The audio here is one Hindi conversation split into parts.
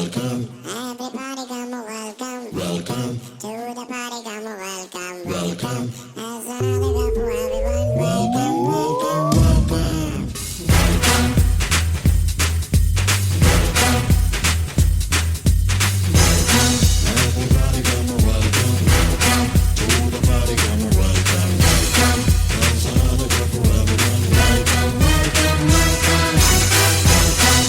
Everybody come welcome, welcome to the party. Come welcome, welcome. As another go for everyone. Welcome, welcome, welcome. Everybody come welcome, welcome to the party. Come welcome, welcome. As another go for everyone. Welcome, welcome, welcome.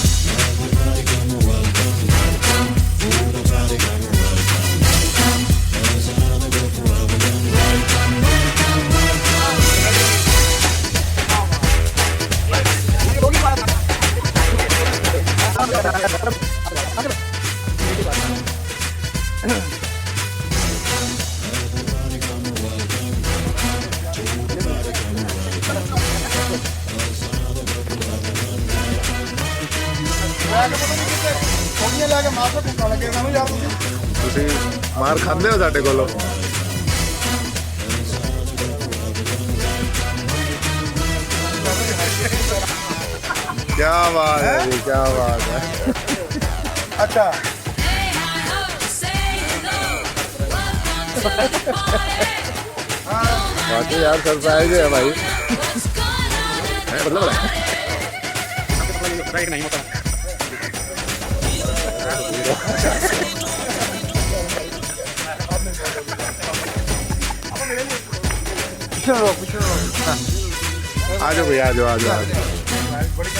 Everybody come welcome, welcome to the party. Come welcome, welcome. As another go for everyone. Welcome, welcome, welcome. Everybody come welcome, welcome to the party. Come welcome, welcome. As another go for everyone. ਤੁਸੀਂ ਮਾਰ ਖਾਂਦੇ ਹੋ ਸਾਡੇ ਕੋਲੋਂ। ਕੀ ਬਾਤ ਹੈ ਜੀ, ਕੀ ਬਾਤ ਹੈ। अच्छा बाकी यार सरप्राइज है भाई। मतलब नहीं होता आ जाओ भैया, आ जाओ, आ जाओ, आ जाओ। Everybody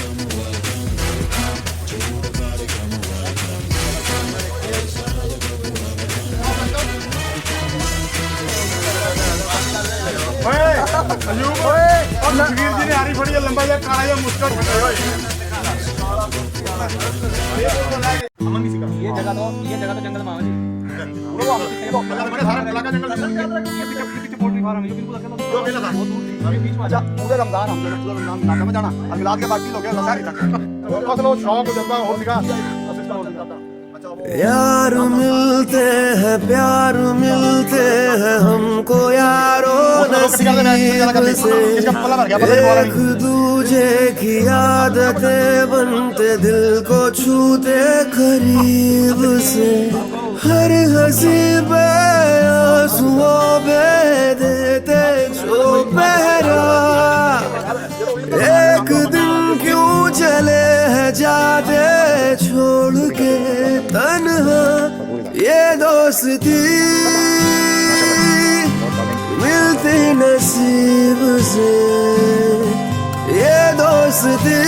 come welcome, welcome to the party. Come welcome, welcome. As another go for Veer ji ने हारी फड़ी है, लंबा या काला या मुस्का ये जगह तो जंगल में जी बड़े सारा इलाका जंगल ये पीछे पोल्ट्री फार्म है, ये बिल्कुल अकेला जो अकेला था बहुत दूर अभी बीच में अच्छा पूरे रमजान हम पूरे रमजान में जाना और मिलाद के बाकी लोग हैं लसारी तक मतलब शौक जज्बा और दिखा असिस्टेंट हो जाता। यार मिलते हैं, प्यार मिलते हैं हमको यारो नसीब से। एक दूजे की आदतें बनते, दिल को छूते करीब से। हर हंसी पे आंसुओं पे देते जो पहरा। एक दिन क्यों चले हैं जाते छोड़ के तन्हा। ये दोस्ती मिलती नसीब से, ये दोस्ती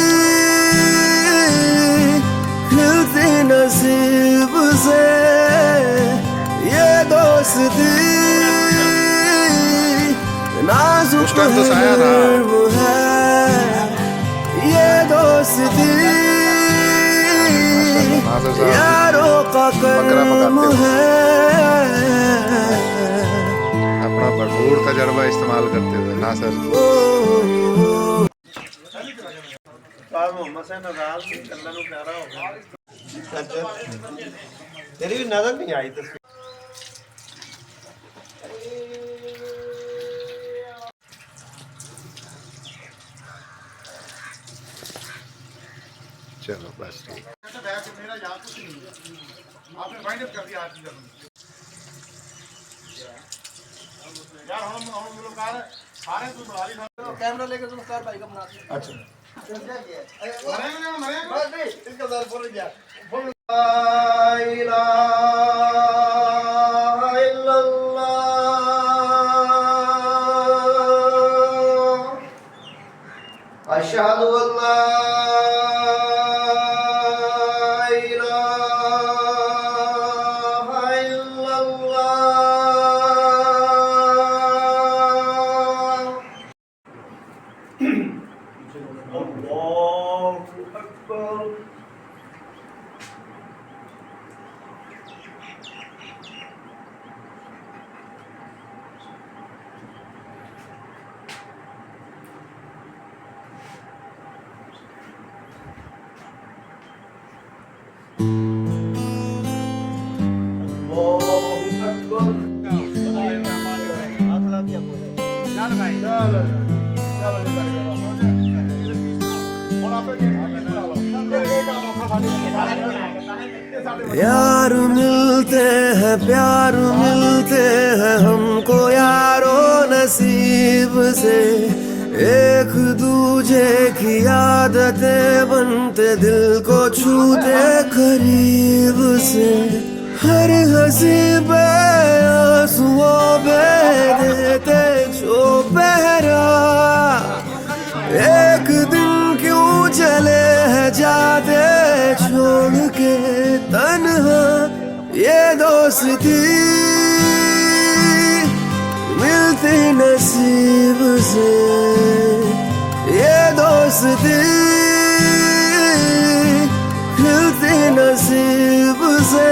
मिलती नसीब से। ये दोस्ती नाजुक है, ये दोस्ती यारों का कर्म है। अपना भरपूर तजर्बा इस्तेमाल करते हुए नासर। तेरी भी नजर नहीं आई तस्वीर। चलो बस ठीक। मेरा याद कुछ नहीं आपने फाइंड अप कर दिया आज यार हम लोग आ रहे तू बुला ली कैमरा लेके तुम स्टार भाई का बना। अच्छा मरेंगे इसका सर बोल गया ला इलाहा इल्लल्लाह अशहदु अल्ला यार मिलते हैं प्यार मिलते हैं हमको यारो नसीब से, एक दूजे की आदतें बनते दिल को छूते करीब से, हर हंसी पे आंसुओं पे देते जो पहरा, एक दिन क्यों चले हैं जाते छोड़ के तन्हा, ये दोस्ती मिलती नसीब से, ये दोस्ती मिलती नसीब से,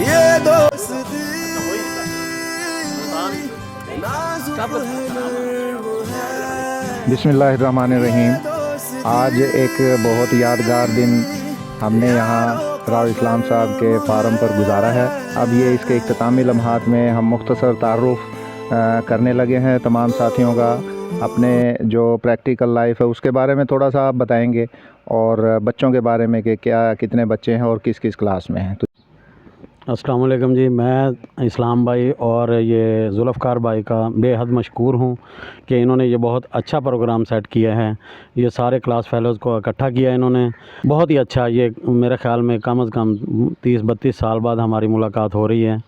ये दोस्ती नाजुक है नर्म है। बिस्मिल्लाहिर्रहमानिर्रहीम। आज एक बहुत यादगार दिन हमने यहाँ राव इस्लाम साहब के फार्म पर गुजारा है। अब ये इसके इख्तितामी लम्हात में हम मुख्तसर तारुफ़ करने लगे हैं तमाम साथियों का। अपने जो प्रैक्टिकल लाइफ है उसके बारे में थोड़ा सा आप बताएंगे, और बच्चों के बारे में कि क्या कितने बच्चे हैं और किस किस क्लास में हैं। तो अस्सलाम वालेकुम जी, मैं इस्लाम भाई और ये जुल्फ़कार भाई का बेहद मशकूर हूँ कि इन्होंने ये बहुत अच्छा प्रोग्राम सेट किया है। ये सारे क्लास फेलोज़ को इकट्ठा किया इन्होंने, बहुत ही अच्छा। ये मेरे ख़्याल में कम से कम 30-32 साल बाद हमारी मुलाकात हो रही है।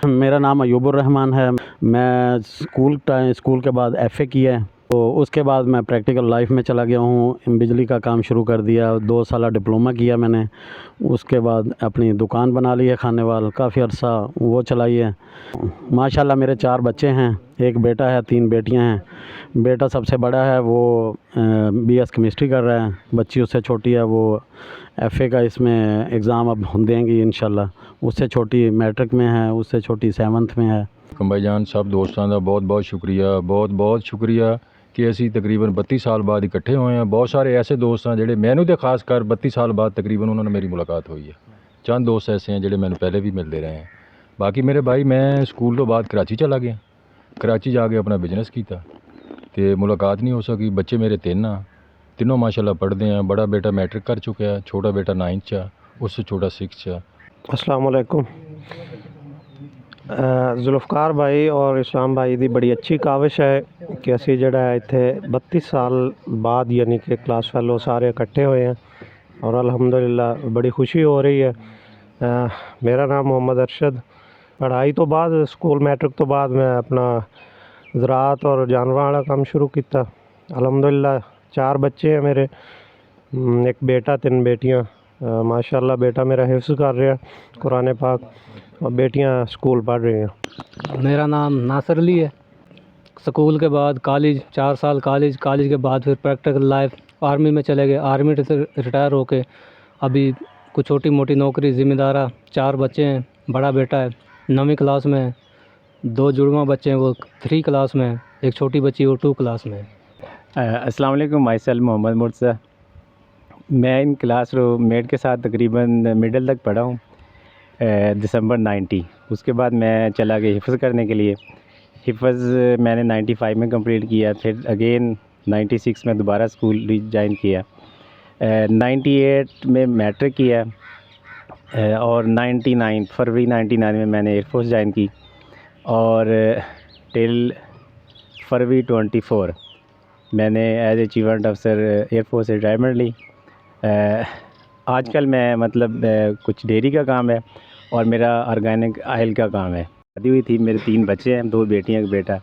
मेरा नाम अयूबुर रहमान है। मैं स्कूल के बाद FA किया है, तो उसके बाद मैं प्रैक्टिकल लाइफ में चला गया हूँ। बिजली का काम शुरू कर दिया, 2 साल डिप्लोमा किया मैंने। उसके बाद अपनी दुकान बना ली है खाने वाल, काफ़ी अर्सा वो चलाई है। माशाल्लाह मेरे 4 बच्चे हैं, एक बेटा है, 3 बेटियां हैं। बेटा सबसे बड़ा है, वो BS केमिस्ट्री कर रहा है। बच्ची उससे छोटी है, वो FA का इसमें एग्ज़ाम अब देंगी इंशाल्लाह। उससे छोटी मैट्रिक में है, उससे छोटी 7th में है। भाईजान सब दोस्तों का बहुत बहुत शुक्रिया, बहुत बहुत शुक्रिया कि असी तकरीबन 32 साल बाद इकट्ठे हुए हैं। बहुत सारे ऐसे दोस्त हैं जेडे मैनू तो खास कर 32 साल बाद तकरीबन उन्होंने मेरी मुलाकात हुई है। चंद दोस्त ऐसे हैं जेडे मैंने पहले भी मिलते रहे हैं। बाकी मेरे भाई, मैं स्कूल तो बाद कराची चला गया, कराची जाके अपना बिजनेस किया तो मुलाकात नहीं हो सकी। बच्चे मेरे 3 हैं, तीनों माशाल्लाह पढ़ते हैं। बड़ा बेटा मैट्रिक कर चुका है, छोटा बेटा 9th च, उससे छोटा 6th च। अस्सलाम वालेकुम। जुल्फ़कार भाई और इस्लाम भाई दी बड़ी अच्छी काविश है कि असी जड़ा है इत्थे 32 साल बाद यानी कि क्लास फेलो सारे इकट्ठे हुए हैं, और अल्हम्दुलिल्लाह बड़ी खुशी हो रही है। मेरा नाम मोहम्मद अरशद। पढ़ाई तो बाद स्कूल मैट्रिक तो बाद मैं अपना ज़राअत और जानवरां वाला काम शुरू किया। अल्हम्दुलिल्लाह 4 बच्चे हैं मेरे, एक बेटा 3 बेटियां। माशाल्लाह बेटा मेरा हिफ्ज़ कर रहा है कुरान पाक, और बेटियां स्कूल पढ़ रही हैं। मेरा नाम नासिर अली है। स्कूल के बाद कॉलेज, 4 साल कॉलेज के बाद फिर प्रैक्टिकल लाइफ, आर्मी में चले गए। आर्मी से रिटायर होके अभी कुछ छोटी मोटी नौकरी, ज़िम्मेदारा। 4 बच्चे हैं, बड़ा बेटा है 9वीं क्लास में है, 2 जुड़वा बच्चे हैं, वो 3 क्लास में है, एक छोटी बच्ची वो 2 क्लास में है। अस्सलाम वालेकुम, माई सेल्फ मोहम्मद मुर्तज़ा। मैं इन क्लास मेट के साथ तकरीबन मिडिल तक पढ़ा हूँ, दिसंबर 90। उसके बाद मैं चला गया हिफ्ज़ करने के लिए। हिफ्ज़ मैंने 95 में कंप्लीट किया, फिर अगेन 96 में दोबारा स्कूल ज्वाइन किया। 98 में मैट्रिक किया, और 99 फरवरी 99 में मैंने एयरफोर्स ज्वाइन की, और टिल फरवरी 24 मैंने एज ए चीफ वारंट अफसर एयरफोर्स से रिटायरमेंट ली। आजकल मैं मतलब कुछ डेयरी का काम है और मेरा ऑर्गेनिक ऑयल का काम है। शादी हुई थी, मेरे 3 बच्चे हैं, 2 बेटियां, एक बेटा।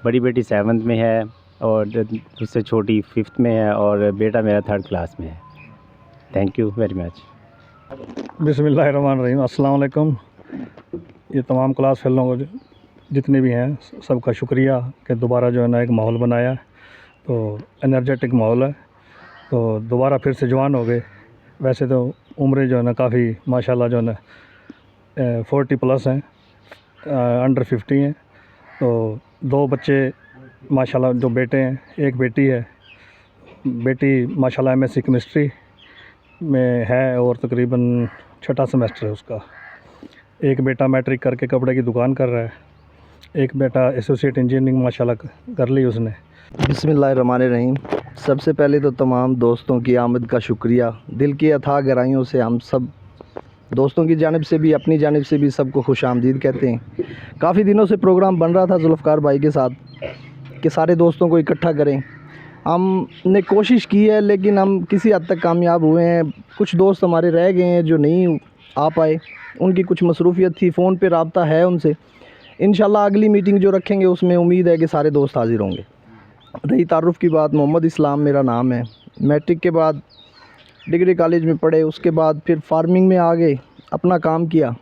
बड़ी बेटी 7th में है और उससे छोटी 5th में है, और बेटा मेरा 3rd क्लास में है। Thank you very much. बिस्मिल्लाहिर्रहमानिर्रहीम। अस्सलाम वालेकुम। ये तमाम क्लास फेलों को जितने भी हैं सबका शुक्रिया कि दोबारा जो है ना एक माहौल बनाया, तो एनर्जेटिक माहौल है, तो दोबारा फिर से जवान हो गए। वैसे तो उम्रें जो है ना काफ़ी माशाल्लाह जो है ना 40+ हैं, अंडर 50 हैं। तो 2 बच्चे माशाल्लाह, जो बेटे हैं, एक बेटी है। बेटी माशाल्लाह MSc केमिस्ट्री में है और तकरीबन 6ठा सेमेस्टर है उसका। एक बेटा मैट्रिक करके कपड़े की दुकान कर रहा है, एक बेटा एसोसिएट इंजीनियरिंग माशाल्लाह कर ली उसने। बिस्मिल्लाहिर्रहमानिर्रहीम। सबसे पहले तो तमाम दोस्तों की आमद का शुक्रिया। दिल की अथाह गहराइयों से हम सब दोस्तों की जानिब से भी अपनी जानिब से भी सबको खुश आमदीद कहते हैं। काफ़ी दिनों से प्रोग्राम बन रहा था जुल्फ़कार भाई के साथ कि सारे दोस्तों को इकट्ठा करें। हमने कोशिश की है लेकिन हम किसी हद तक कामयाब हुए हैं। कुछ दोस्त हमारे रह गए हैं जो नहीं आ पाए, उनकी कुछ मसरूफ़ियत थी, फ़ोन पे रब्ता है उनसे। इंशाल्लाह अगली मीटिंग जो रखेंगे उसमें उम्मीद है कि सारे दोस्त हाज़िर होंगे। रही तारुफ़ की बात, मोहम्मद इस्लाम मेरा नाम है। मैट्रिक के बाद डिग्री कॉलेज में पढ़े, उसके बाद फिर फार्मिंग में आ गए, अपना काम किया,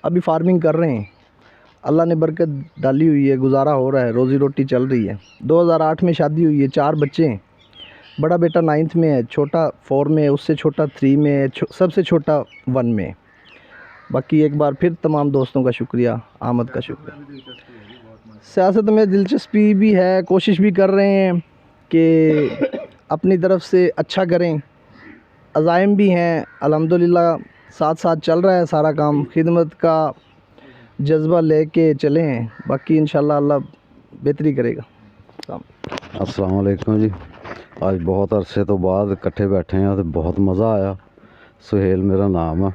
अभी फार्मिंग कर रहे हैं। अल्लाह ने बरकत डाली हुई है, गुजारा हो रहा है, रोज़ी रोटी चल रही है। 2008 में शादी हुई है, 4 बच्चे हैं। बड़ा बेटा 9th में है, छोटा 4 में है, उससे छोटा 3 में है, सबसे छोटा 1 में है। बाकी एक बार फिर तमाम दोस्तों का शुक्रिया, आमद का शुक्रिया। सियासत में दिलचस्पी भी है, कोशिश भी कर रहे हैं कि अपनी तरफ से अच्छा करें, अज़ाइम भी हैं। अल्हम्दुलिल्लाह साथ साथ चल रहा है सारा काम, खिदमत का जज्बा लेके चले हैं। बाकी इंशाल्लाह अल्लाह बेहतरी करेगा। अस्सलाम वालेकुम जी। आज बहुत अरसे तो बाद इकट्ठे बैठे हैं तो बहुत मज़ा आया। सुहेल मेरा नाम है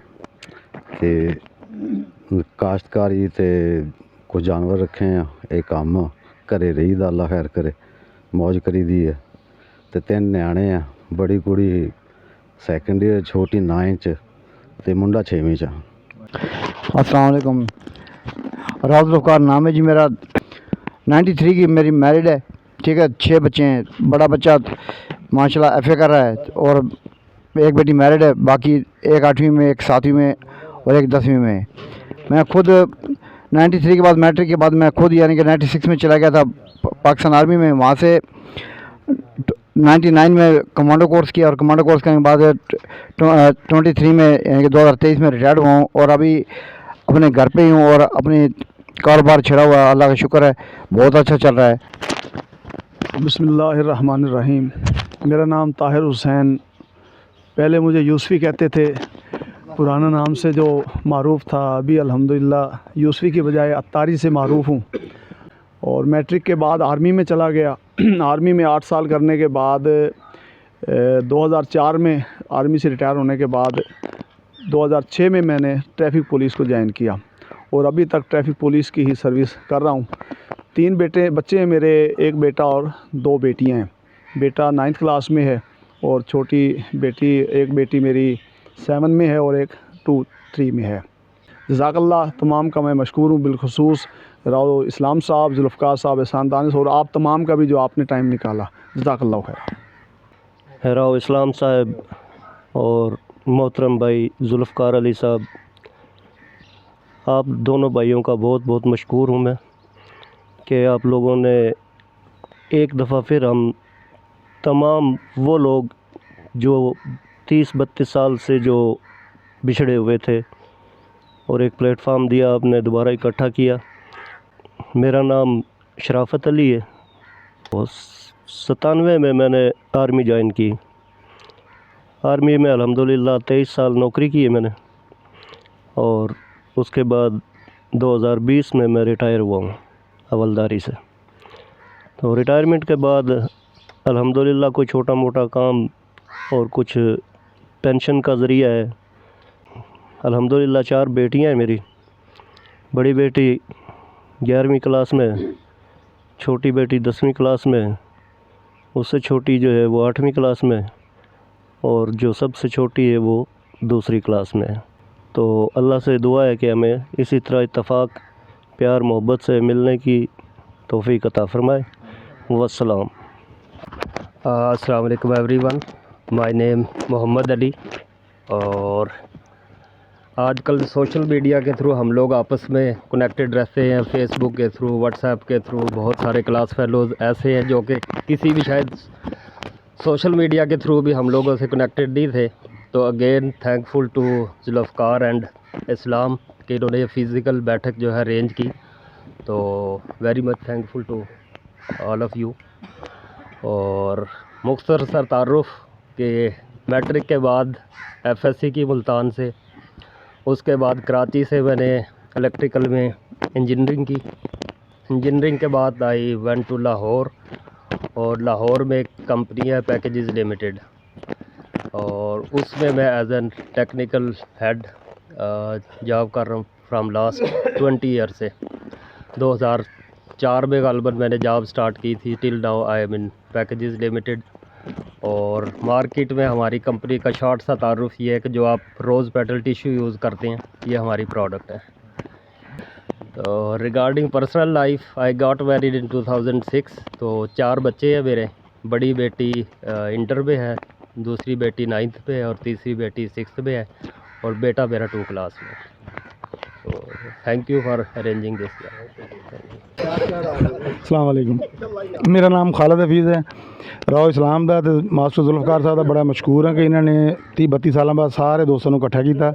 ते काश्तकारी ते कुछ जानवर रखे हैं, एक काम घरे रही दा, अल्लाह खैर करे, मौज करी दी है। ते 3 न्याणे हैं, बड़ी कुड़ी 2nd ईयर, छोटी 9th ते मुंडा 6वीं च। अस्सलाम वालेकुम। राउत ज़ुल्फ़कार नाम है जी मेरा। 93 की मेरी मैरिड है, ठीक है। 6 बच्चे हैं। बड़ा बच्चा माशाल्लाह FA कर रहा है और एक बेटी मैरिड है, बाकी एक 8वीं में, एक 7वीं में और एक 10वीं में। मैं खुद 93 के बाद, मैट्रिक के बाद मैं खुद यानी कि 96 में चला गया था पाकिस्तान आर्मी में। वहाँ से 99 में कमांडो कोर्स किया और कमांडो कोर्स करने के बाद 23 में यानी कि 2023 में रिटायर्ड हुआ हूँ और अभी अपने घर पे ही हूँ और अपनी कारोबार छिड़ा हुआ है, अल्लाह का शुक्र है, बहुत अच्छा चल रहा है। बिस्मिल्लाहिर्रहमानिर्रहीम। मेरा नाम ताहिर हुसैन, पहले मुझे यूसफ़ी कहते थे, पुराना नाम से जो मारूफ़ था। अभी अल्हम्दुलिल्लाह यूसफ़ी की बजाय अत्तारी से मारूफ़ हूँ। और मैट्रिक के बाद आर्मी में चला गया। आर्मी में 8 साल करने के बाद 2004 में आर्मी से रिटायर होने के बाद 2006 में मैंने ट्रैफिक पुलिस को ज्वाइन किया और अभी तक ट्रैफिक पुलिस की ही सर्विस कर रहा हूँ। 3 बच्चे हैं मेरे, एक बेटा और 2 बेटियाँ हैं। बेटा 9th क्लास में है और छोटी बेटी, एक बेटी मेरी 7 में है और एक 2-3 में है। जज़ाकल्लाह तमाम का मैं मशकूर हूँ, बिलखुसूस राव इस्लाम साहब, जुल्फ़कार साहब, एहसान दानिश और आप तमाम का भी जो आपने टाइम निकाला, जज़ाकल्लाह खैर। राव इस्लाम साहब और मोहतरम भाई जुल्फ़कार अली साहब, आप दोनों भाइयों का बहुत बहुत मशकूर हूँ मैं कि आप लोगों ने एक दफ़ा फिर हम तमाम वो लोग जो 30-32 साल से जो बिछड़े हुए थे और एक प्लेटफार्म दिया, आपने दोबारा इकट्ठा किया। मेरा नाम शराफत अली है और 97 में मैंने आर्मी ज्वाइन की। आर्मी में अल्हम्दुलिल्लाह 23 साल नौकरी की है मैंने और उसके बाद 2020 में मैं रिटायर हुआ हूँ हवलदारी से। तो रिटायरमेंट के बाद अल्हम्दुलिल्लाह कोई छोटा मोटा काम और कुछ पेंशन का ज़रिया है। अल्हम्दुलिल्लाह 4 बेटियां हैं मेरी। बड़ी बेटी 11वीं क्लास में, छोटी बेटी 10वीं क्लास में, उससे छोटी जो है वो 8वीं क्लास में और जो सबसे छोटी है वो 2री क्लास में है। तो अल्लाह से दुआ है कि हमें इसी तरह इत्तफ़ाक़, प्यार, मोहब्बत से मिलने की तौफ़ीक़ अता फ़रमाए। वस्सलाम। अस्सलाम वालेकुम everyone, my name Mohammad Ali. और आजकल सोशल मीडिया के थ्रू हम लोग आपस में कनेक्टेड रहते हैं, फेसबुक के थ्रू, व्हाट्सएप के थ्रू। बहुत सारे क्लास फेलोज़ ऐसे हैं जो कि किसी भी शायद सोशल मीडिया के थ्रू भी हम लोगों से कनेक्टेड नहीं थे। तो again thankful to Zulfikar and Islam कि इन्होंने ये फ़िज़िकल बैठक जो है अरेंज की। तो very much thankful to all of you. और मुख्तसर तारुफ़ के मैट्रिक के बाद FSC की मुल्तान से, उसके बाद कराची से मैंने इलेक्ट्रिकल में इंजीनियरिंग की। इंजीनियरिंग के बाद आई वेंट टू लाहौर और लाहौर में एक कंपनी है पैकेजेस लिमिटेड और उसमें मैं as an technical head job कर रहा हूँ फ्राम लास्ट 20 ईयर से। 2004 में गालबन मैंने जॉब स्टार्ट की थी। Till now I am in packages limited. और मार्केट में हमारी कंपनी का शॉर्ट सा तारुफ ये है कि जो आप रोज़ पेटल टिश्यू यूज़ करते हैं, ये हमारी प्रोडक्ट है। तो regarding personal life, I got married in 2006। तो 4 बच्चे हैं मेरे। बड़ी बेटी इंटर में है, दूसरी बेटी 9th पे है और तीसरी बेटी 6th में है और बेटा मेरा 2 क्लास में। तो thank you for arranging this. अस्सलाम वालेकुम, मेरा नाम खालिद हफीज़ है। राव इस्लाम दा ते मास्टर जुल्फकार साहब दा बड़ा मशहूर है कि इन्होंने 30-32 सालों बाद सारे दोस्तों को इकट्ठा किया।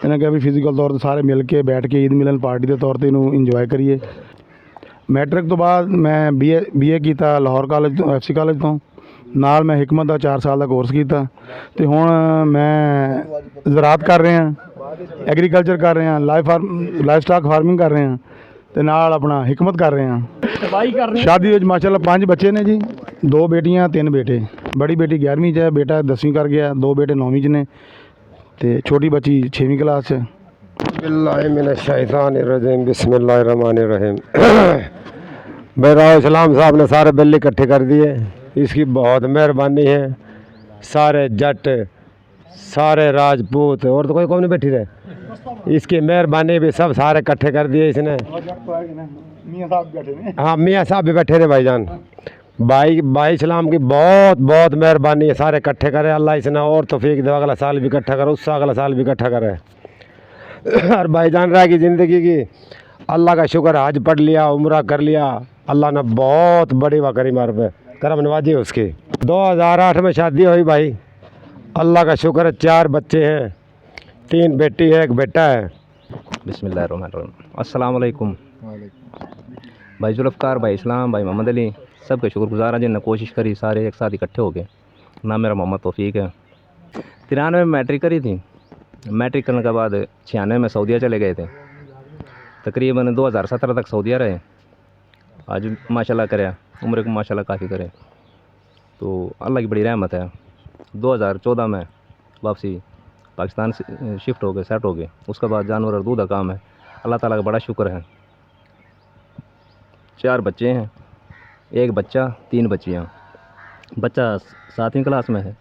इन्हें कहा भी फिजिकल तौर पर सारे मिल के बैठ के ईद मिलन पार्टी के तौर पर इन्हों इंजॉय करिए। मैट्रिक तो बाद मैं BA किया लाहौर कॉलेज तो FC कॉलेज तो नाल मैं हिकमत का 4 साल का कोर्स किया। तो हुण मैं ज़राअत कर रहे हैं, एग्रीकल्चर कर रहे हैं, लाइफ स्टॉक फार्मिंग कर रहे हैं तो नाल अपना हिकमत कर रहे हैं। शादी माशाल्लाह 5 बच्चे ने जी, 2 बेटियां 3 बेटे। बड़ी बेटी 11वीं च है, बेटा 10वीं कर गया, 2 बेटे 9वीं च ने ते छोटी बच्ची 6वीं क्लास च। बिस्मिल्लाहिर्रहमानिर्रहीम। भाई राव इस्लाम साहब ने सारे बिल इकट्ठे कर दिए, इसकी बहुत मेहरबानी है। सारे जट, सारे राजपूत और तो कोई कौन नहीं बैठी रहे, इसकी मेहरबानी भी सब सारे इकट्ठे कर दिए इसने। हाँ, मियाँ साहब भी बैठे थे भाईजान। भाई इस्लाम की बहुत बहुत मेहरबानी है, सारे इकट्ठे करे। अल्लाह इसने और तौफीक दे, अगला साल भी इकट्ठा करे, उससे अगला साल भी इकट्ठा करे। और भाईजान रह की ज़िंदगी की अल्लाह का शुक्र, हज पढ़ लिया, उम्रा कर लिया, अल्लाह ने बहुत बड़ी वाकरी मार पे करम नवाजी उसकी। 2008 में शादी हुई भाई, अल्लाह का शुक्र है 4 बच्चे हैं, 3 बेटी है, 1 बेटा है। बिस्मिल्लाहिर्रहमानिर्रहीम। अस्सलाम वालेकुम। भाई जुल्फकार, भाई इस्लाम, भाई मोहम्मद अली, सबके शुक्रगुजार हैं जिन्होंने कोशिश करी सारे एक साथ इकट्ठे हो गए। नाम मेरा मोहम्मद तौफीक है। 93 में मैट्रिक करी थी। मैट्रिक करने के बाद 96 में सऊदीया चले गए थे। तकरीबन 2017 तक सऊदीया रहे। आज माशाल्लाह करे, उम्र को माशाल्लाह काफ़ी करे, तो अल्लाह की बड़ी रहमत है। 2014 में वापसी पाकिस्तान से शिफ्ट हो गए, सेट हो गए। उसके बाद जानवर और दूध का काम है, अल्लाह ताला का बड़ा शुक्र है। 4 बच्चे हैं, 1 बच्चा 3 बच्चियाँ। बच्चा 7वीं क्लास में है,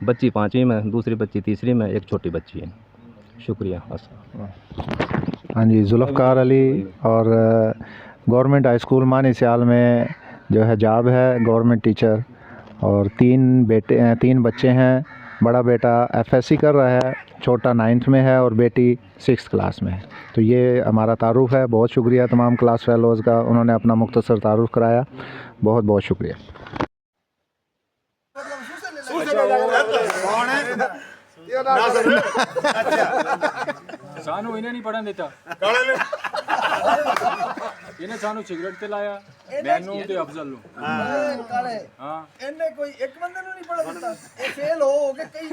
बच्ची 5वीं में, दूसरी बच्ची 3री में, 1 छोटी बच्ची है। शुक्रिया। हाँ जी, जुल्फकार अली और गवर्नमेंट हाई स्कूल मानी सियाल में जो है जॉब है, गवर्नमेंट टीचर। और 3 बच्चे हैं। बड़ा बेटा FSC कर रहा है, छोटा 9th में है और बेटी 6th क्लास में है। तो ये हमारा तारुफ है। बहुत शुक्रिया तमाम क्लास फेलोज़ का, उन्होंने अपना मुख्तसर तारुफ कराया। बहुत बहुत शुक्रिया। सानू इन्हें नहीं पढ़न देता, इन्हें सानू सिगरेट ते लाया, मैनू ते अफजल नु। हां, इन्हें कोई एक बंदे नु नहीं पढ़न देता, ये फेल हो के कई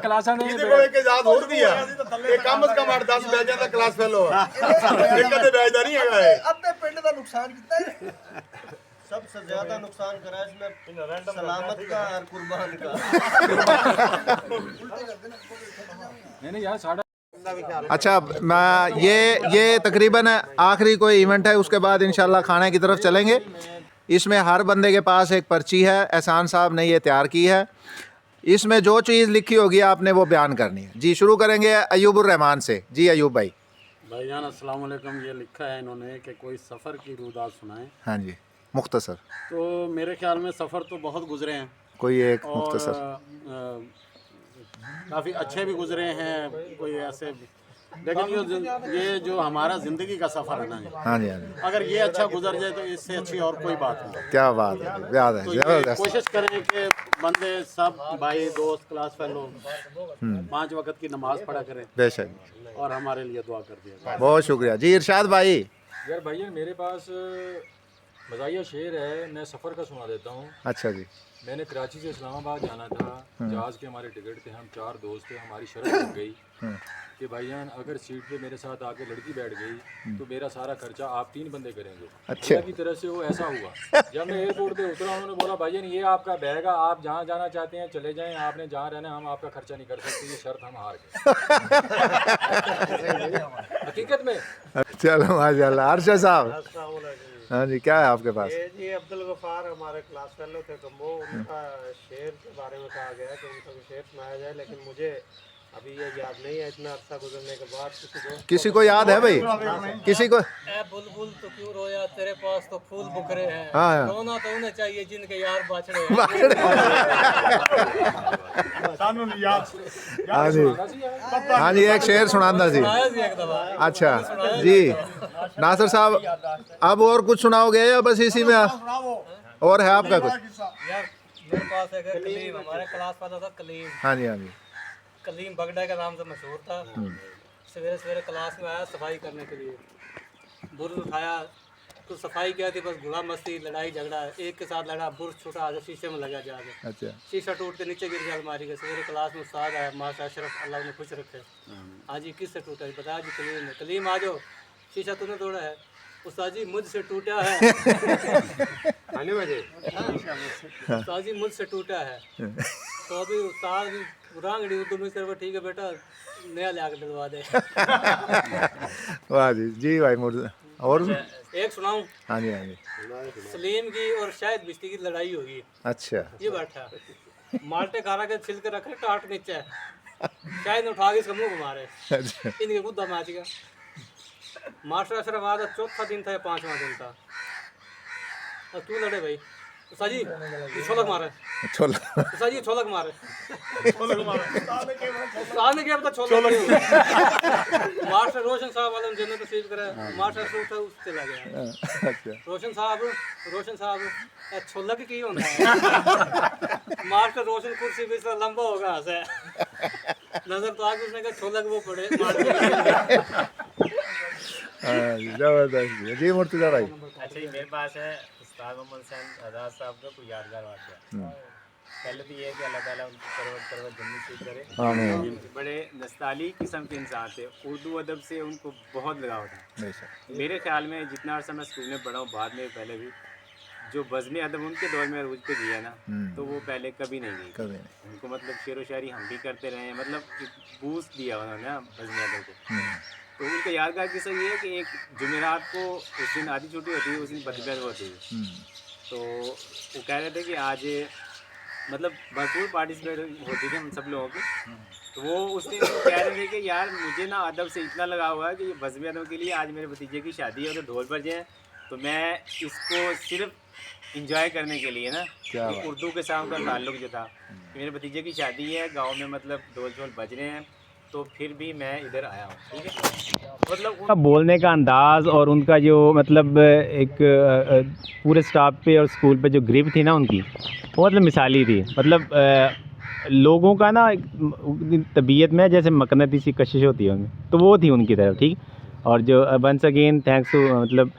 क्लासां ने ਇਹਦੇ ਕੋਲ ਇੱਕ ਇਜਾਜ਼ਤ ਹੋਰ ਵੀ ਆ। ਇਹ ਕਮ ਸੇ ਕਮ 8-10 ਬੈਜਾਂ ਦਾ ਕਲਾਸ ਫੇਲ ਹੋਆ, ਇੱਕ ਅੱਧੇ ਬੈਜ ਦਾ ਨਹੀਂ ਹੈਗਾ। ਇਹ ਅੱਧੇ ਪਿੰਡ ਦਾ ਨੁਕਸਾਨ ਕੀਤਾ ਹੈ। सबसे ज्यादा नुकसान करा इसमें सलामत का और कुर्बान का। नहीं यार साढ़ा। अच्छा, मैं ये तकरीबन आखिरी कोई इवेंट है, उसके बाद इंशाल्लाह खाने की तरफ चलेंगे। इसमें हर बंदे के पास एक पर्ची है, एहसान साहब ने ये तैयार की है। इसमें जो चीज़ लिखी होगी आपने वो बयान करनी है। जी, शुरू करेंगे अयूबुर रहमान से। जी अयूब भाई। भाईजान अस्सलाम वालेकुम। ये लिखा है इन्होंने कि कोई सफ़र की रुदात सुनाएं। हाँ जी, मुख्तसर। तो मेरे ख्याल में सफ़र तो बहुत गुजरे हैं, कोई एक मुख्तसर। काफ़ी अच्छे भी गुजरे हैं, कोई ऐसे, लेकिन ये जो हमारा ज़िंदगी का सफ़र है ना, हाँ जी, हाँ जी, अगर ये अच्छा गुजर जाए तो इससे अच्छी और कोई बात नहीं। क्या बात है, याद है। तो ये कोशिश करें कि बंदे सब भाई दोस्त क्लास फेलो 5 वक्त की नमाज़ पढ़ा करें बेशक, और हमारे लिए दुआ कर दिया। बहुत शुक्रिया। जी इरशाद भाई। यार भैया मेरे पास मज़ाहिया शेर है, मैं सफ़र का सुना देता हूँ। अच्छा जी। मैंने कराची से इस्लामाबाद जाना था, जहाज़ के हमारे टिकट थे, हम 4 दोस्त थे, हमारी शर्त लग गई कि भाईजान अगर सीट पे मेरे साथ आके लड़की बैठ गई तो मेरा सारा खर्चा आप 3 बंदे करेंगे। अच्छा। की तरह से वो ऐसा हुआ। जब मैं एयरपोर्ट पे उतरा उन्होंने बोला भाईजान ये आपका बैग है, आप जहाँ जाना चाहते हैं चले जाएं, आपने जहाँ रहना है हम आपका खर्चा नहीं कर सकते, ये शर्त हम हार गए। हकीकत में। चलो माशाल्लाह। अर्शद साहब, हाँ जी, क्या है आपके पास? जी अब्दुल गफ़ार हमारे क्लास फेलो थे, तो वो उनका शेर के बारे में कहा गया कि उनका शेर सुनाया जाए, लेकिन मुझे अभी ये याद नहीं है, इतना अर्सा गुजरने के बाद। किसी को याद है भाई? किसी को? ए बुलबुल तो क्यों रोया, तेरे पास तो फूल बुखरे हैं, हाँ। रोना तो उन्हें चाहिए जिनके यार बाछड़े हैं। हाँ जी, हाँ जी, एक शेर सुनाता जी। अच्छा जी, नासिर साहब अब और कुछ सुनाओगे या बस इसी में और है आपका कुछ? यार मेरे पास एक कलीम, हमारे क्लास वाला था कलीम। हाँ जी, हाँ जी। कलीम बगड़ा के नाम से मशहूर था। सवेरे सवेरे क्लास में आया सफाई करने के लिए, बुर्ज उठाया तो सफाई क्या थी, बस गुला मस्ती लड़ाई झगड़ा, एक के साथ लड़ा, बुर्ज छूटा, आज शीशे में लगा जाके। अच्छा। शीशा टूट के नीचे गिर गया अलमारी के। सवेरे क्लास में उस्ताद आया, माशा अशरफ, अल्लाह ने खुश रखे, आज ये किससे टूटा है? बताया जी कलीम ने। कलीम आ जाओ, शीशा तूने तोड़ा है? उस्ताद जी मुझसे टूटा है। उस्ताद जी मुझसे टूटा है। तो अभी उस्ताद रांगड़ी उर्दू में कर, ठीक है बेटा नया ला के दिलवा दे। वाह जी। जी भाई मुर्जा और एक सुनाऊं? हाँ जी, हाँ जी। सलीम की और शायद बिस्ती की लड़ाई होगी। अच्छा। ये बैठा माल्टे खारा के छिलके रखे टाट नीचे, शायद उठा के इसका मुंह घुमा रहे, इनके गुद्दा मैच गया। मास्टर अशरफ आया, चौथा दिन था या 5वां दिन था, और तू लड़े भाई। तो साजी छोलक मारे, तो साजी छोलक मारे, उस्ताद ने क्या पता छोलक। मास्टर रोशन साहब वाला जन्नत नसीब करे, मास्टर से उठा उससे लग गया। रोशन साहब छोलक की होता है। मास्टर रोशन कुर्सी पे इतना लंबा होगा ऐसे नजर तो आगे, उसने कहा छोलक वो पड़े। जबरदस्त जी। मुर्तजा भाई। अच्छा जी, मेरे पास है उस्ताद मोहम्मद हुसैन आज़ाद साहब का कोई यादगार वाक़या। पहले तो ये है कि अल्लाह ताला उनकी परवत जन्नत नसीब करे। आमीन। बड़े नस्ताली किस्म के इंसान थे, उर्दू अदब से उनको बहुत लगाव था। मेरे ख्याल में जितना अर्सा मैं स्कूल में पढ़ा हूँ, बाद में पहले भी जो बज़्म अदब उनके दौर में अरूज पे दिया ना, तो वो पहले कभी नहीं गई। उनको मतलब शेर व शायरी हम भी करते रहे हैं, मतलब बूस्ट दिया उन्होंने बज़्म अदब को। तो उनका यादगार किस्सा ये है कि एक जुमेरात को उस दिन आधी छुट्टी होती है, उस दिन बदबैत होती है, तो वो कह रहे थे कि आज मतलब भरपूर पार्टिसिपेट होती थी हम सब लोगों की। तो वो उस दिन कह रहे थे कि यार मुझे ना अदब से इतना लगा हुआ है कि बज़्म अदब के लिए आज मेरे भतीजे की शादी है, तो ढोल बजे हैं, तो मैं इसको सिर्फ इंजॉय करने के लिए ना, उर्दू के साथ का ताल्लुक़ जो था, मेरे भतीजे की शादी है, गाँव में मतलब ढोल ढोल बज रहे हैं, तो फिर भी मैं इधर आया हूँ। ठीक है, मतलब उनका बोलने का अंदाज़ और उनका जो मतलब एक पूरे स्टाफ पे और स्कूल पे जो ग्रिप थी ना उनकी, वो मतलब मिसाली थी। मतलब लोगों का ना तबीयत में जैसे मकनतीसी कशिश होती है, तो वो थी उनकी तरफ। ठीक, और जो वंस अगेन थैंक्स टू मतलब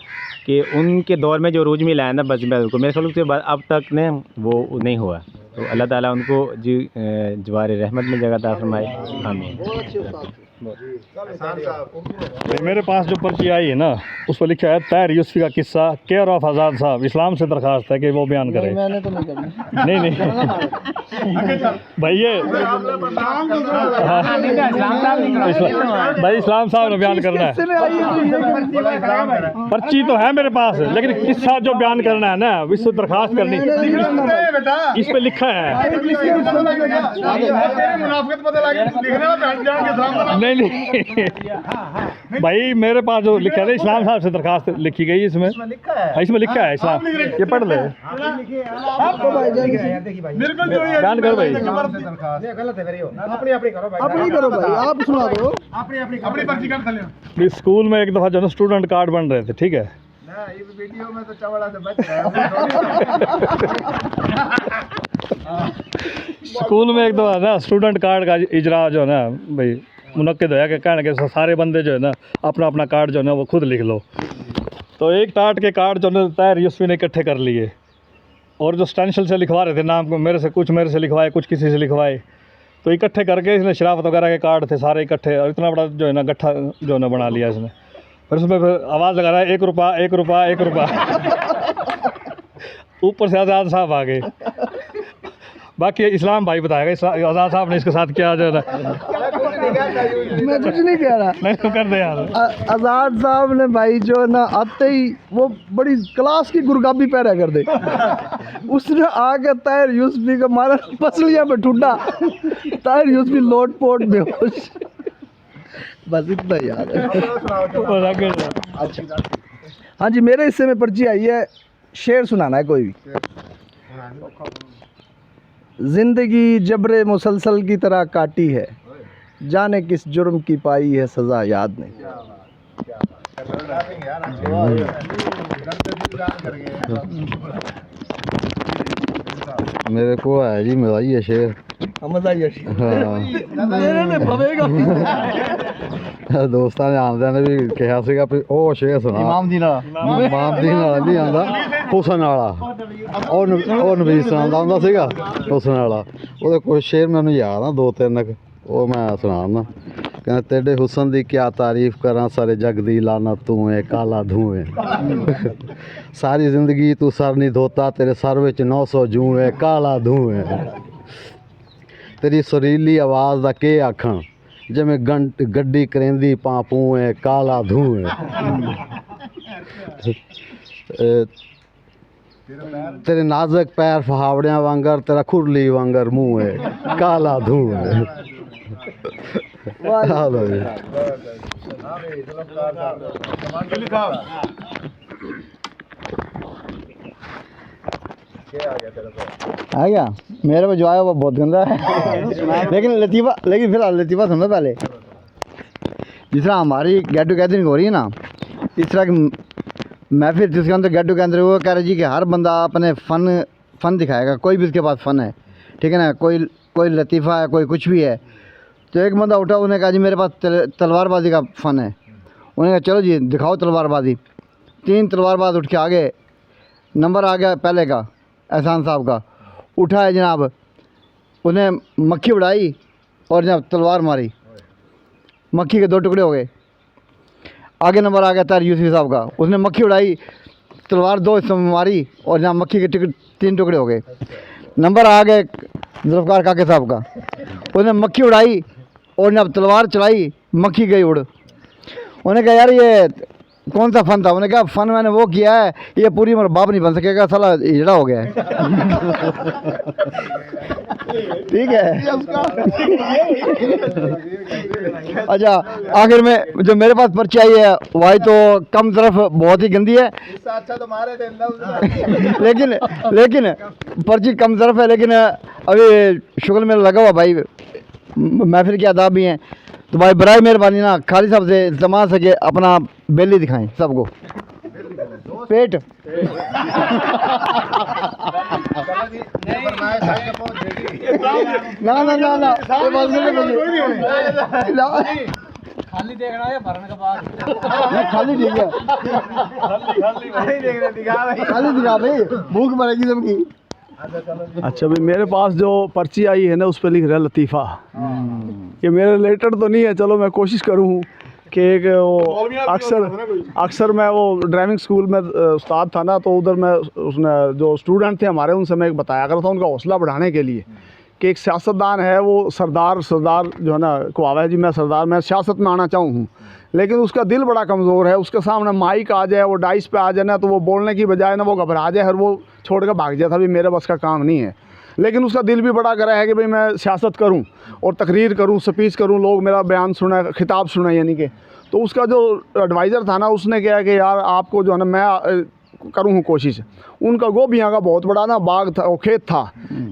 कि उनके दौर में जो रूज मिला है ना बज़्म को, मेरे ख्याल से अब तक ने वो नहीं हुआ। तो अल्लाह ताला उनको जी जवार रहमत में जगह अता फरमाए। आमीन। मेरे पास जो पर्ची आई है ना, उस पर लिखा है तैर यूसुफी का किस्सा, केयर ऑफ आज़ाद साहब, इस्लाम से दरख्वास्त है कि वो बयान करें। मैंने तो नहीं करना। नहीं भाई ये भाई इस्लाम साहब ने बयान करना है। पर्ची तो है मेरे पास, लेकिन किस्सा जो बयान करना है ना, इससे दरख्वास्त करनी, इस पे लिखा है। नहीं भाई मेरे पास जो लिखा है इस्लाम साहब से दरखास्त लिखी गई, इसमें लिखा है इस्लाम, ये पढ़ ले, बयान करो भाई। गलत है, अपनी करो भाई, अपनी करो भाई, आप सुना दो अपनी पर्ची कर ले। स्कूल में एक दफ़ा जो स्टूडेंट कार्ड बन रहे थे, ठीक है, वीडियो में तो चवड़ा से बच रहा है। स्कूल में एक दफ़ा ना स्टूडेंट कार्ड का इजरा जो है ना भाई मुनक्किद होया कि कहने के सारे बंदे जो है ना अपना अपना कार्ड जो है ना वो खुद लिख लो। तो एक टाट के कार्ड जो तैयार यूसुफी ने इकट्ठे कर लिए, और जो स्टेंसिल से लिखवा रहे थे नाम को, मेरे से लिखवाए, कुछ किसी से लिखवाए, तो इकट्ठे करके इसने शराफत वगैरह के कार्ड थे सारे इकट्ठे, और इतना बड़ा जो है ना गट्ठा जो है ना बना लिया इसने। फिर उसमें फिर आवाज़ लगा रहा है 1 रुपया 1 रुपया 1 रुपया। ऊपर से आज़ाद साहब आ गए। बाकी इस्लाम भाई बताएगा आज़ाद साहब ने इसके साथ क्या जो है ना। मैं कुछ नहीं कह रहा, नहीं तो कर दे यार। आज़ाद साहब ने भाई जो है ना आते ही वो बड़ी क्लास की गुरगाबी पैदा कर दे। उसने आके ताहिर यूसुफी का मारा पसलियाँ पे ठुड्डा, ताहिर यूसुफी लोट पोट बेहोश। बस इतना याद है। अच्छा हाँ जी, मेरे हिस्से में पर्ची आई है, शेर सुनाना है कोई भी। जिंदगी जबरे मुसलसल की तरह काटी है, जाने किस जुर्म की पाई है सज़ा याद नहीं। मेरे को है जी मज़ा ही है शेर। मज़ा ही है दोस्तों ने आंदे ने भी कहा सीगा भी ਉਹ शेर सुना इमाम दीन वाला नहीं आंदा, हुसन वाला ਉਹ ਨਵੀਂ ਸੁਣਾਉਂਦਾ ਹੁੰਦਾ ਸੀਗਾ ਹੁਸਨ ਵਾਲਾ। ਉਹਦੇ ਕੁਝ ਸ਼ੇਰ ਮੈਨੂੰ ਯਾਦ ਆ 2-3 ਉਹ ਮੈਂ ਸੁਣਾਉਂਦਾ। ਕਹਿੰਦਾ ਤੇਰੇ ਹੁਸਨ ਦੀ ਕਿਆ ਤਾਰੀਫ ਕਰਾਂ, ਸਾਰੇ ਜਗ ਦੀ ਲਾਨਤ ਤੂੰ ਹੈ ਕਾਲਾ ਧੂਏ। ਸਾਰੀ ਜ਼ਿੰਦਗੀ ਤੂੰ ਸਰ ਨਹੀਂ ਧੋਤਾ, ਤੇਰੇ ਸਰ ਵਿੱਚ 900 ਜੂੰ ਹੈ ਕਾਲਾ ਧੂਏ। ਤੇਰੀ ਸੁਰੀਲੀ ਆਵਾਜ਼ ਦਾ ਕੀ ਆਖਾਂ, ਜਿਵੇਂ ਗੱਡੀ ਕਰੇਂਦੀ ਪਾਪੂ ਹੈ ਕਾਲਾ ਧੂਏ। तेरे नाजुक पैर फहावड़ियाँ वांगर, तेरा खुरली वांगर मुँह है काला धूँ है। हेलो जी आ गया मेरे को जो आया वो बहुत गंदा है। लेकिन फिलहाल लतीफ़ा सुनो पहले। जिस तरह हमारी गेट टुगेदरिंग हो रही है ना, इस तरह की महफिल जिसके अंदर गेट टुगेदर वो कह रहे जी कि हर बंदा अपने फ़न दिखाएगा, कोई भी उसके पास फ़न है, ठीक है ना। कोई लतीफ़ा है, कोई कुछ भी है। तो एक बंदा उठा, उन्हें कहा जी मेरे पास तलवारबाजी का फ़न है। उन्होंने कहा चलो जी दिखाओ तलवारबाजी। 3 तलवारबाज उठ के आ गए। नंबर आ गया पहले का एहसान साहब का, उठाए जनाब, उन्हें मक्खी उड़ाई और जनाब तलवार मारी, मक्खी के 2 टुकड़े हो गए। आगे नंबर आ गया ताहिर यूसुफी साहब का, उसने मक्खी उड़ाई, तलवार 2 हिस्सों में मारी और जहाँ मक्खी के 3 टुकड़े हो गए। नंबर आ गए जुल्फ़कार काके साहब का, उसने मक्खी उड़ाई और जब तलवार चलाई मक्खी गई उड़। उन्होंने कहा यार ये कौन सा फ़न था? उन्होंने कहा फ़न मैंने वो किया है, ये पूरी उम्र बाप नहीं बन सकेगा, साला हिजड़ा हो गया है। ठीक है। अच्छा आखिर में जो मेरे पास पर्ची आई है वही तो कम तरफ बहुत ही गंदी है। अच्छा तो मारे थे लेकिन पर्ची कम तरफ है, लेकिन अभी शुक्र में लगा हुआ भाई, महफिल के आदाब भी हैं। तो भाई बराए मेहरबानी ना खाली साहब से इल्तमास है कि अपना बेली दिखाएं सबको, पेट। ना खाली देखना है भरने के बाद। खाली ठीक है, खाली दिखा भाई, भूख मरेगी सबकी। अच्छा भाई मेरे पास जो पर्ची आई है ना उस पर लिख रहा है लतीफ़ा। ये मेरे रिलेटेड तो नहीं है, चलो मैं कोशिश करूँ कि एक वो अक्सर मैं वो ड्राइविंग स्कूल में उस्ताद था ना, तो उधर मैं उसने जो स्टूडेंट थे हमारे उनसे मैं एक बताया करता था उनका हौसला बढ़ाने के लिए कि एक सियासतदान है वो सरदार जो है ना को आवा है जी मैं सियासत में आना चाहूँ, लेकिन उसका दिल बड़ा कमज़ोर है। उसके सामने माइक आ जाए, वो डाइस पे आ जाए ना, तो वो बोलने की बजाय ना वो घबरा जाए और वो छोड़ कर भाग जाए था भी मेरे बस का काम नहीं है। लेकिन उसका दिल भी बड़ा करा है कि भाई मैं सियासत करूं और तकरीर करूं, स्पीच करूं, लोग मेरा बयान सुने, खिताब सुने, यानी कि। तो उसका जो एडवाइज़र था ना उसने कहा कि यार आपको जो है ना मैं करूँ कोशिश। उनका गोभियाँ का बहुत बड़ा ना बाग था, वो खेत था,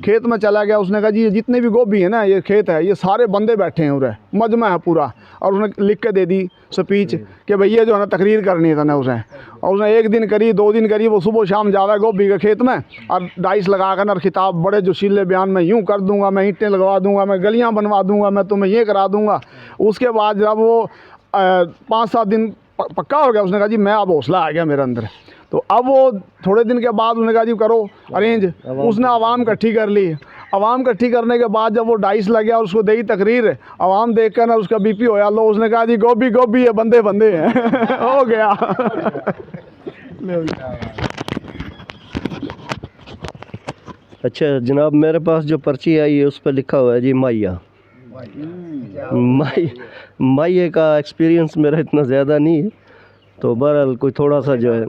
खेत में चला गया। उसने कहा जी ये जितने भी गोभी है ना, ये खेत है, ये सारे बंदे बैठे हैं उरे, मजमा है पूरा। और उसने लिख के दे दी स्पीच कि भैया जो है ना तकरीर करनी था ना उसे। और उसने 1 दिन करी, 2 दिन करी, वो सुबह शाम जावा गोभी के खेत में और डाइस लगा कर खिताब बड़े जोशीले बयान में यूँ कर दूँगा, मैं ईंटें लगवा दूँगा, मैं गलियाँ बनवा दूँगा, मैं तुम्हें ये करा दूँगा। उसके बाद जब वो 5-7 दिन पक्का हो गया। उसने कहा जी मैं अब हौसला आ गया मेरे अंदर। तो अब वो थोड़े दिन के बाद उसने कहा जी करो अरेंज। उसने आवाम इकट्ठी कर ली। आवाम इकट्ठी करने के बाद जब वो डाइस लग गया और उसको दी तकरीर, आवाम देख कर ना उसका बीपी होया लो। उसने कहा जी गोभी गोभी है, बंदे बंदे हैं। हो गया। अच्छा जनाब, मेरे पास जो पर्ची आई है उस पर लिखा हुआ है जी माइया। माइया का एक्सपीरियंस मेरा इतना ज़्यादा नहीं है, तो बहरहाल कोई थोड़ा सा जो है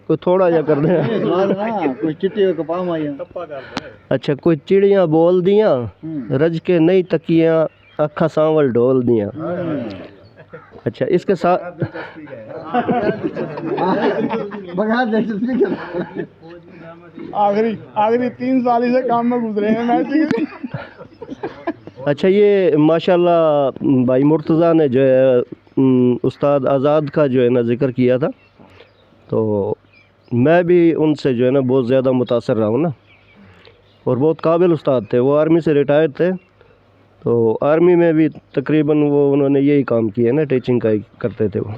कोई थोड़ा जा कर दें। कोई चिट्ठी कपा माइया। अच्छा, कोई चिड़ियाँ बोल दियाँ, रज के नई तकियाँ अखा सांवल ढोल दियाँ। अच्छा, इसके साथ आखिरी 3 साल से काम में गुजरे हैं मैच। अच्छा, ये माशाल्लाह भाई मुर्तज़ा ने जो है उस्ताद आज़ाद का जो है ना ज़िक्र किया था, तो मैं भी उनसे जो है ना बहुत ज़्यादा मुतासर रहा हूँ ना। और बहुत काबिल उस्ताद थे। वो आर्मी से रिटायर्ड थे, तो आर्मी में भी तकरीबन वो उन्होंने यही काम किया ना, टीचिंग का ही करते थे वो।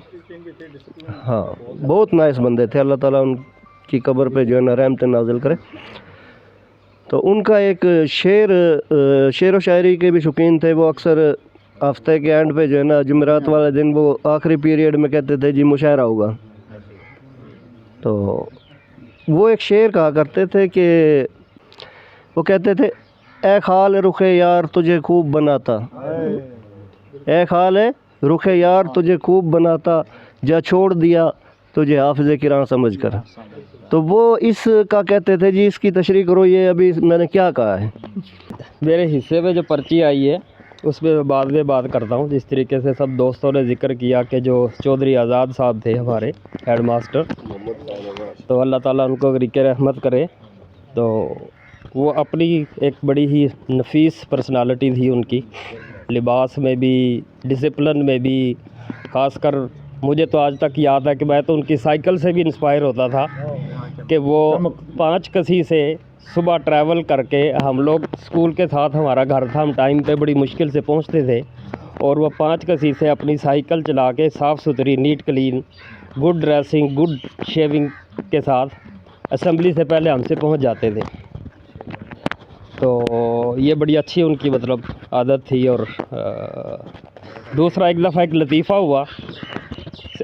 हाँ, बहुत नाइस बंदे थे। अल्लाह ताला उनकी कब्र पे जो है ना रहमत नाज़िल करे। तो उनका एक शेर व शायरी के भी शौकीन थे। वो अक्सर हफ्ते के एंड पे जो है ना जुमेरात वाले दिन वो आखिरी पीरियड में कहते थे जी मुशायरा होगा। तो वो एक शेर कहा करते थे कि वो कहते थे, ए खाल रुखे यार तुझे खूब बनाता, ए खाल रुखे यार तुझे खूब बनाता, जा छोड़ दिया तुझे हाफिज़े किरां समझ कर। तो वो इसका कहते थे जी इसकी तशरीह करो, ये अभी मैंने क्या कहा है। मेरे हिस्से में जो पर्ची आई है उस पर बाद में बात करता हूँ। जिस तरीके से सब दोस्तों ने जिक्र किया कि जो चौधरी आज़ाद साहब थे हमारे हेड मास्टर, तो अल्लाह ताला उनको गरीक़ रहमत करे। तो वो अपनी एक बड़ी ही नफीस पर्सनालिटी थी उनकी, लिबास में भी, डिसिप्लिन में भी। ख़ासकर मुझे तो आज तक याद है कि मैं तो उनकी साइकिल से भी इंस्पायर होता था कि वो 5 कसी से सुबह ट्रैवल करके, हम लोग स्कूल के साथ हमारा घर था, हम टाइम पे बड़ी मुश्किल से पहुंचते थे, और वो 5 कसी से अपनी साइकिल चला के साफ़ सुथरी, neat clean, good dressing, good shaving के साथ असेंबली से पहले हमसे पहुंच जाते थे। तो ये बड़ी अच्छी उनकी मतलब आदत थी। और दूसरा, एक दफ़ा एक लतीफ़ा हुआ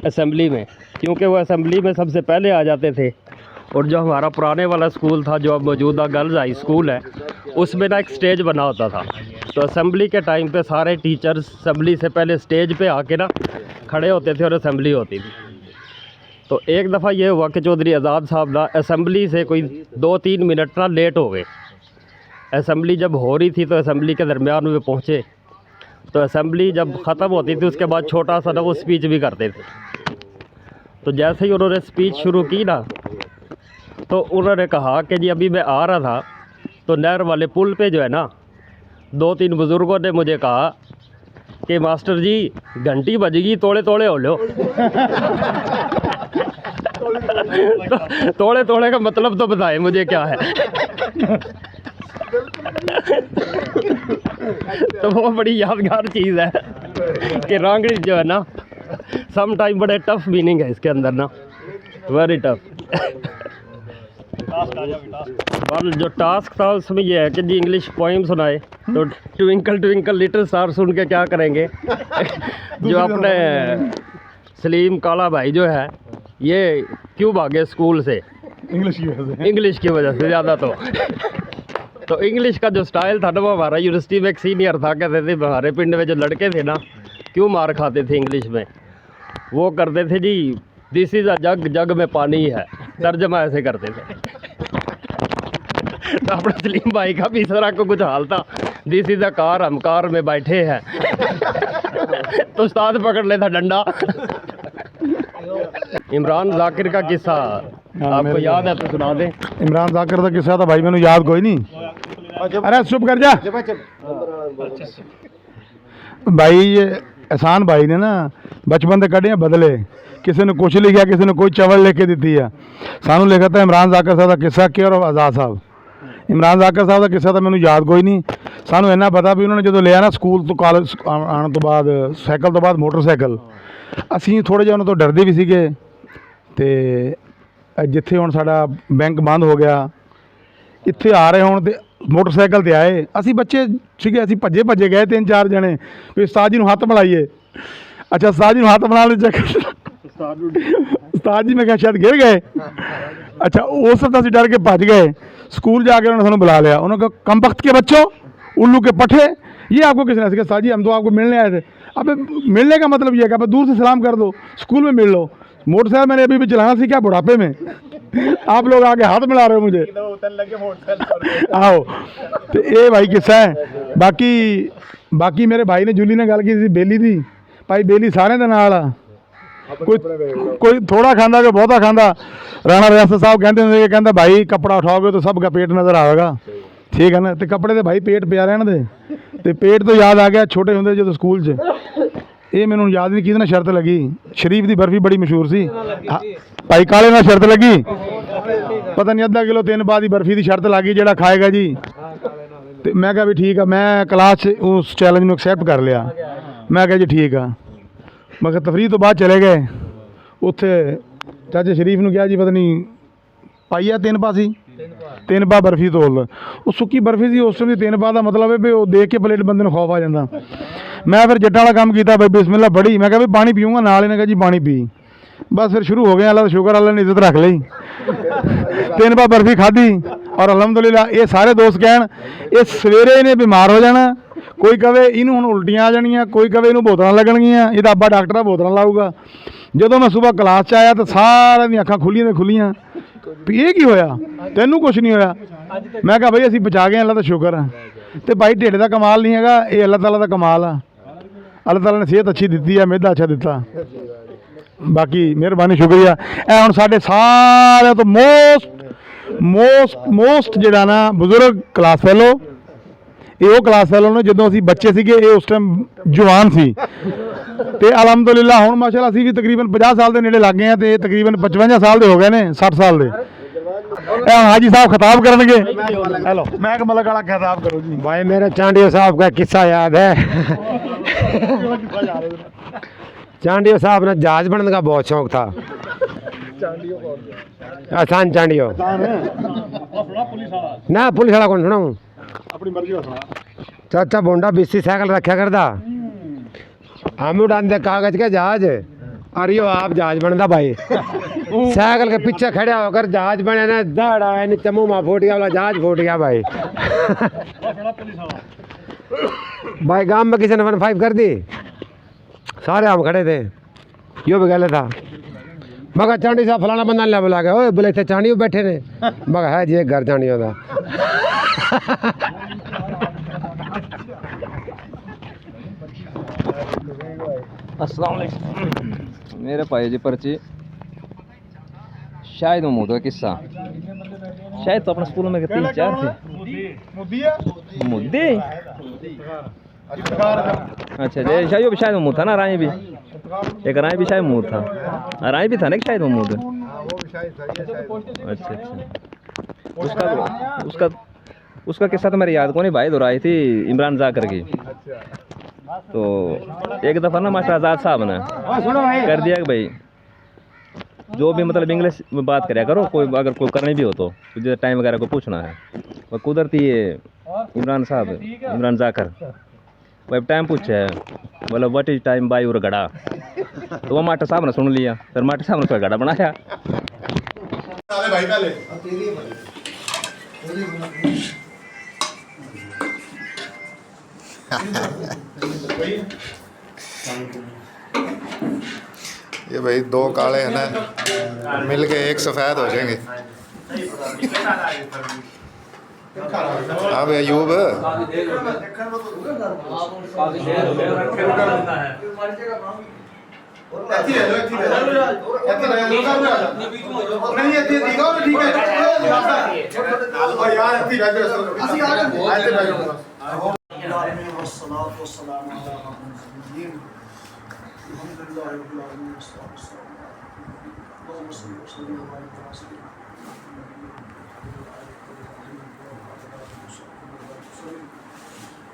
असेंबली में, क्योंकि वो असेंबली में सबसे पहले आ जाते थे। और जो हमारा पुराने वाला स्कूल था, जो अब मौजूदा गर्ल्स हाई स्कूल है, उसमें ना एक स्टेज बना होता था। तो असेंबली के टाइम पे सारे टीचर्स असेंबली से पहले स्टेज पे आके ना खड़े होते थे और असेंबली होती थी। तो एक दफ़ा ये हुआ कि चौधरी आज़ाद साहब ना असेंबली से कोई 2-3 मिनट ना लेट हो गए। असेंबली जब हो रही थी तो असेंबली के दरमियान में पहुँचे, तो असेंबली जब ख़त्म होती थी उसके बाद छोटा सा ना वो स्पीच भी करते थे। तो जैसे ही उन्होंने स्पीच शुरू की ना, तो उन्होंने कहा कि जी अभी मैं आ रहा था तो नहर वाले पुल पे जो है ना 2-3 बुज़ुर्गों ने मुझे कहा कि मास्टर जी घंटी बजेगी, तोड़े तोड़े हो लो। तो तोड़े तोड़े का मतलब तो बताए मुझे क्या है। तो वो बड़ी यादगार चीज़ है कि रांगड़ी जो है ना सम टाइम बड़े टफ मीनिंग है इसके अंदर ना, वेरी टफ। और जो टास्क था उसमें ये है कि जी इंग्लिश पोइम सुनाए। तो ट्विंकल ट्विंकल लिटिल स्टार सुन के क्या करेंगे। जो अपने सलीम काला भाई जो है, ये क्यों भागे स्कूल से? इंग्लिश की वजह से ज़्यादा। तो इंग्लिश का जो स्टाइल था ना, वो हमारा यूनिवर्सिटी में एक सीनियर था, कहते थे हमारे पिंड में जो लड़के थे ना क्यों मार खाते थे इंग्लिश में, वो करते थे जी दिस इज़ अ जग, जग में पानी है, तर्जमा ऐसे करते थे। तो अपने सलीम भाई का भी इस तरह को कुछ हाल था, दिस इज़ अ कार, हम कार में बैठे हैं। तो उस्ताद पकड़ लेता डंडा। इमरान जाकिर का किस्सा आपको याद है तो सुना दें। इमरान जाकिर का किस्सा था भाई, मैंने याद कोई नहीं। अरे चुप कर जा भाई। ये एहसान भाई ने ना बचपन से कढ़े बदले, किसी ने कुछ लिखा, किसी ने कोई चवल लेके दी है। सानू लिखा था इमरान जाकिर साहब का किस्सा के और आज़ाद साहब। इमरान जाकिर साहब का किस्सा तो मैंने याद कोई नहीं। सानू इन्ना पता भी उन्होंने जो लिया ना स्कूल तो कॉलेज आने तो बाद, साइकिल तो बाद मोटरसाइकिल, ਅਸੀਂ ਥੋੜ੍ਹੇ ਜਿਹਾ ਉਹਨਾਂ ਤੋਂ ਡਰਦੇ ਵੀ ਸੀਗੇ। ਅਤੇ ਜਿੱਥੇ ਹੁਣ ਸਾਡਾ ਬੈਂਕ ਬੰਦ ਹੋ ਗਿਆ, ਇੱਥੇ ਆ ਰਹੇ ਹੁਣ ਤੇ ਮੋਟਰਸਾਈਕਲ 'ਤੇ ਆਏ, ਅਸੀਂ ਬੱਚੇ ਸੀਗੇ, ਅਸੀਂ ਭੱਜੇ ਗਏ 3-4 ਜਣੇ ਵੀ ਉਸਤਾਦ ਜੀ ਨੂੰ ਹੱਥ ਮਿਲਾਈਏ। ਅੱਛਾ ਉਸਤਾਦ ਜੀ ਨੂੰ ਹੱਥ ਮਿਲਾਉਣ ਦੇ ਚੱਕਰ ਉਸਤਾਦ ਜੀ ਮੈਂ ਕਿਹਾ ਸ਼ਾਇਦ ਗਿਰ ਗਏ। अच्छा उस वक्त डर के भज गए। स्कूल जाके उन्होंने सानू बुला लिया, उन्होंने कहा कम वक्त के बच्चों, उल्लू के पट्टे, ये आपको किसने ऐसे कहा? साहब जी हम तो आपको मिलने आए थे। अब मिलने का मतलब ये है कि आप दूर से सलाम कर दो, स्कूल में मिल लो। मोटरसाइकिल मैंने अभी भी चलाना सीखा बुढ़ापे में, आप लोग आके हाथ मिला रहे हो मुझे। आओ तो ये भाई किस्सा है। बाकी मेरे भाई ने जूली ने गल की बेली दी, भाई बेली सारे दे नाल आ, कोई थोड़ा खांदा कोई बहुता खांदा। राणा रियासत साहब कहते हैं, कहता भाई कपड़ा उठाओगे तो सबका पेट नज़र आएगा, ठीक है ना। तो कपड़े तो भाई पेट पिया रहने दे। तो पेट तो याद आ गया छोटे होंगे जो स्कूल च, ये मैनू याद नहीं कि शर्त लगी, शरीफ की बर्फी बड़ी मशहूर सी, भाई काले ना शर्त लगी, पता नहीं अद्धा किलो 3 बार की बर्फी की शर्त लगी जोड़ा खाएगा जी। तो मैं कहा भी ठीक है, मैं क्लास उस चैलेंज में एक्सैप्ट कर लिया। मैं कहा जी ठीक है, मगर तफरी तो बाद चले गए। उत्थे चाचे शरीफ ने कहा जी पता नहीं पाई है 3 पा सी, 3 पा बर्फी तोल। वो सुक्की बर्फी सी उस टाइम 3 पा का मतलब है भी वो देख के प्लेट बंदे खौफ आ जाता। मैं फिर जट्टा वाला काम किया, भाई बिस्मिल्लाह बड़ी, मैं कहा भी पानी पीऊँगा नाल, इन्हें कहा जी पानी पी। बस फिर शुरू हो गया, अल्लाह का शुक्र, अल्लाह ने इज्जत रख ली। 3 पा बर्फी खाधी और अलहमदुलिल्लाह ये सारे दोस्त कहन ये सवेरे इन्हें बीमार हो जाना, कोई कहे इनू हुण उल्टियां आ जानियां, कोई कहे इनू बोतलां लगणगियां, ये अब्बा डॉक्टर बोतलां लाऊगा। जदों मैं सुबह क्लास च आया तो सारे दी अखां खुलियां ते खुलियां, ये की होया, तैनू कुछ नहीं होया। मैं कहा भाई असीं बचा गए, अल्लाह दा शुक्र है। तो भाई ढिड दा कमाल नहीं हैगा, ये अल्लाह ताला दा कमाल आ। अल्लाह ताला ने सेहत अच्छी दी है, मैदा अच्छा दिता, बाकी मेहरबानी शुक्रिया। ए हुण साडे सारे तो मोस्ट जिहड़ा ना बुजुर्ग क्लास फैलो, ये क्लास फैलो ने जो असी बच्चे सीगे, ये उस टाइम जवान सी। तो अलहमदुलिल्लाह हुण माशाअल्लाह असी भी तकरीबन 50 साल के नेड़े लग गए हैं, तो तकरीबन 55 साल के हो गए ने, 60 साल के। हाजी साहब खिताब करेंगे, हेलो मैं मलक वाला खिताब करो जी। भाई मेरे चांडियो साहब का किस्सा याद है। चांडियो साहब ने जहाज बनने का बहुत शौक था। आसान चांडियो ना पुलिस वाला कौन सुनाऊं, चाचा बोंडा 20 साइकिल रखा करता, हम उड़ाते कागज के जहाज, अरे यो आप जहाज बनता भाई, साइकिल के पीछे खड़े होकर जहाज बने ना, दाड़ा नीचे मुँह में फूट गया, वाला जहाज फूट गया भाई। भाई गांव में किसी ने 1-5 कर दी, सारे हम खड़े थे, यो भी गले था। मगर चांडी साहब फलाना बंदा ले बुला गया, बोले थे चांडियों बैठे ने, मगर है जी एक घर चांडियों का। अस्सलाम वालेकुम। मेरे भाई जी पर्ची शायद महमूद का किस्सा, शायद तो अपने स्कूल में 3-4 थे मुद्दे। अच्छा जी शायद भी शायद महमूद था ना, राय भी एक राय भी शायद महमूद था, राय भी था ना शायद महमूद। अच्छा उसका किस्सा तो मेरी याद को नहीं भाई, दोहराई थी इमरान जाकर की। तो एक दफ़ा ना मास्टर आज़ाद साहब ने कर दिया कि भाई जो भी मतलब इंग्लिश में बात कराया करो, कोई अगर कोई करनी भी हो तो जैसे टाइम वगैरह को पूछना है। और कुदरती ये इमरान साहब इमरान जाकर भाई टाइम पूछा है, बोला व्हाट इज टाइम बाय और गड़ा। तो वो मास्टर साहब ने सुन लिया, फिर मास्टर साहब ने कोई गड़ा बनाया। ये भाई 2 काले हैं ना, मिल के एक सफ़ेद हो जाएंगे। अब अयूब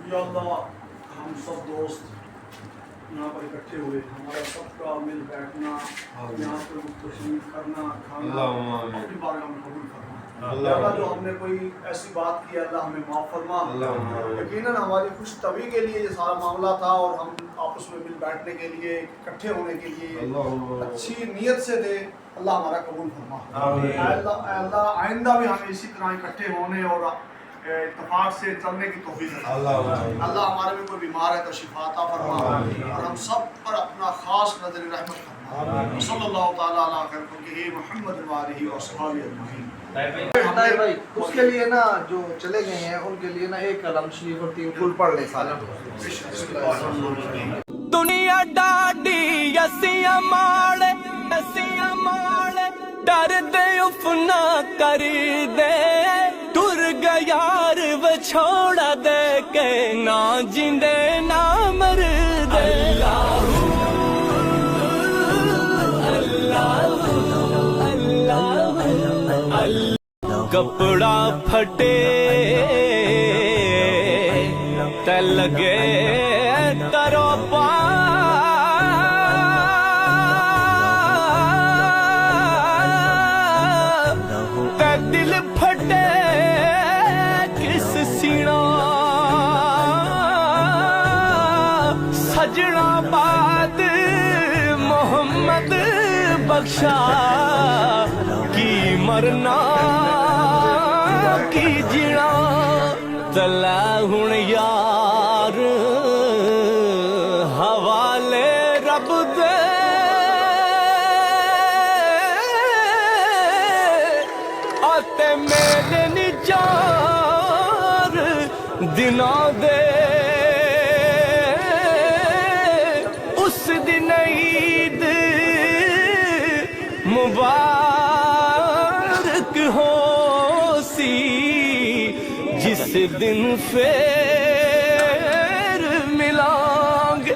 या अल्लाह हम सब दोस्त यहाँ पर इकट्ठे हुए, हमारा सबका मिल बैठना, यहाँ पर तशरीफ करना, खाना अपनी बारगाह में कबूल फरमा। अल्लाह जो हमने कोई ऐसी बात की अल्लाह हमें माफ़ फरमा। यकीनन हमारी खुश तवी के लिए ये सारा मामला था और हम आपस में मिल बैठने के लिए, इकट्ठे होने के लिए अच्छी नीयत से थे। अल्लाह हमारा कबूल फरमा। अल्लाह आइंदा भी हमें इसी तरह इकट्ठे होने और इत्तेफाक से चलने की तौफीक अता फरमा। अल्लाह हमारे में कोई बीमार है तो शिफा अता फरमा और हम सब पर अपना खास नजर रहमत फरमा। सल्लल्लाहु ताला अला खैरिhi मुहम्मद व आलिहि व अस्हाबिहि अजमईन। भाई उसके लिए ना जो चले गए हैं उनके लिए ना एक कलम शरीफ और 3 फूल पढ़ ले साले। दुनिया डाडी असियां माड़े डर दे उफना कर दे टुर गयार वछोड़ा दे के ना जिंदे ना मर दे। कपड़ा फटे ते लगे करो ते दिल फटे किस सीना सजना बाद मोहम्मद बख्शा की मरना की जीना चला हुण यार हवाले रब दे आते मेरे निचार दिना दे उस दिन ईद मुबारक हो सी जिस दिन फिर मिलांगे।